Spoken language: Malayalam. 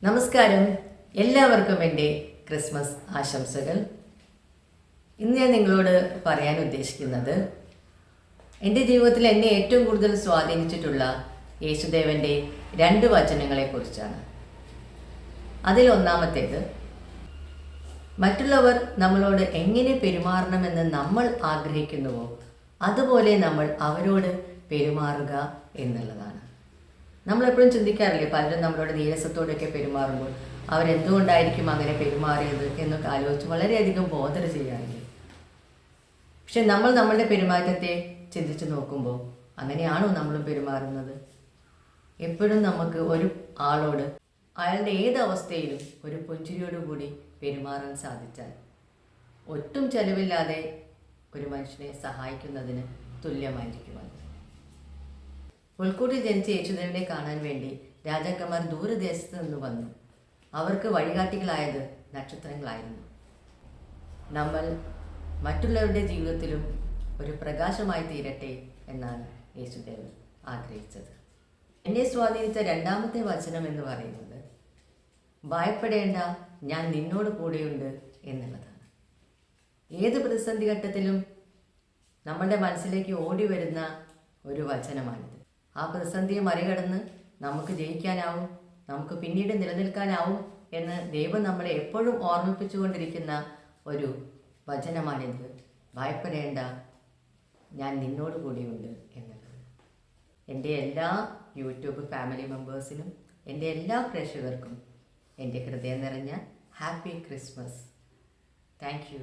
നമസ്കാരം, എല്ലാവർക്കും എൻ്റെ ക്രിസ്മസ് ആശംസകൾ. ഇന്ന് ഞാൻ നിങ്ങളോട് പറയാൻ ഉദ്ദേശിക്കുന്നത് എൻ്റെ ജീവിതത്തിൽ എന്നെ ഏറ്റവും കൂടുതൽ സ്വാധീനിച്ചിട്ടുള്ള യേശുദേവൻ്റെ 2 വചനങ്ങളെക്കുറിച്ചാണ്. അതിലൊന്നാമത്തേത്, മറ്റുള്ളവർ നമ്മളോട് എങ്ങനെ പെരുമാറണമെന്ന് നമ്മൾ ആഗ്രഹിക്കുന്നുവോ അതുപോലെ നമ്മൾ അവരോട് പെരുമാറുക എന്നുള്ളതാണ്. നമ്മളെപ്പോഴും ചിന്തിക്കാറില്ലേ, പലരും നമ്മളോട് നീരസത്തോടെയൊക്കെ പെരുമാറുമ്പോൾ അവരെന്തുകൊണ്ടായിരിക്കും അങ്ങനെ പെരുമാറിയത് എന്നൊക്കെ ആലോചിച്ച് വളരെയധികം ബോധന ചെയ്യാറില്ലേ. പക്ഷെ നമ്മൾ നമ്മളുടെ പെരുമാറ്റത്തെ ചിന്തിച്ച് നോക്കുമ്പോൾ അങ്ങനെയാണോ നമ്മളും പെരുമാറുന്നത്? എപ്പോഴും നമുക്ക് ഒരു ആളോട് അയാളുടെ ഏതവസ്ഥയിലും ഒരു പുഞ്ചിരിയോടുകൂടി പെരുമാറാൻ സാധിച്ചാൽ ഒട്ടും ചെലവില്ലാതെ ഒരു മനുഷ്യനെ സഹായിക്കുന്നതിന് തുല്യമായിരിക്കുമത്. പുൽക്കൂട്ടിൽ ജനിച്ച യേശുദേവനെ കാണാൻ വേണ്ടി രാജാക്കന്മാർ ദൂരദേശത്ത് നിന്ന് വന്നു. അവർക്ക് വഴികാട്ടികളായത് നക്ഷത്രങ്ങളായിരുന്നു. നമ്മൾ മറ്റുള്ളവരുടെ ജീവിതത്തിലും ഒരു പ്രകാശമായി തീരട്ടെ എന്നാണ് യേശുദേവൻ ആഗ്രഹിച്ചത്. എന്നെ സ്വാധീനിച്ച 2ാമത്തെ വചനം എന്ന് പറയുന്നത്, ഭയപ്പെടേണ്ട, ഞാൻ നിന്നോട് കൂടെയുണ്ട് എന്നുള്ളതാണ്. ഏത് പ്രതിസന്ധി ഘട്ടത്തിലും നമ്മളുടെ മനസ്സിലേക്ക് ഓടി വരുന്ന ഒരു വചനമാണിത്. ആ പ്രതിസന്ധിയെ മറികടന്ന് നമുക്ക് ജയിക്കാനാവും, നമുക്ക് പിന്നീട് നിലനിൽക്കാനാവും എന്ന് ദൈവം നമ്മളെ എപ്പോഴും ഓർമ്മിപ്പിച്ചുകൊണ്ടിരിക്കുന്ന ഒരു വചനമാണിത്. ഭയപ്പെടേണ്ട, ഞാൻ നിന്നോട് കൂടിയുണ്ട് എന്നുള്ളത്. എൻ്റെ എല്ലാ യൂട്യൂബ് ഫാമിലി മെമ്പേഴ്സിനും എൻ്റെ എല്ലാ പ്രേക്ഷകർക്കും എൻ്റെ ഹൃദയം നിറഞ്ഞ ഹാപ്പി ക്രിസ്മസ്. Thank you.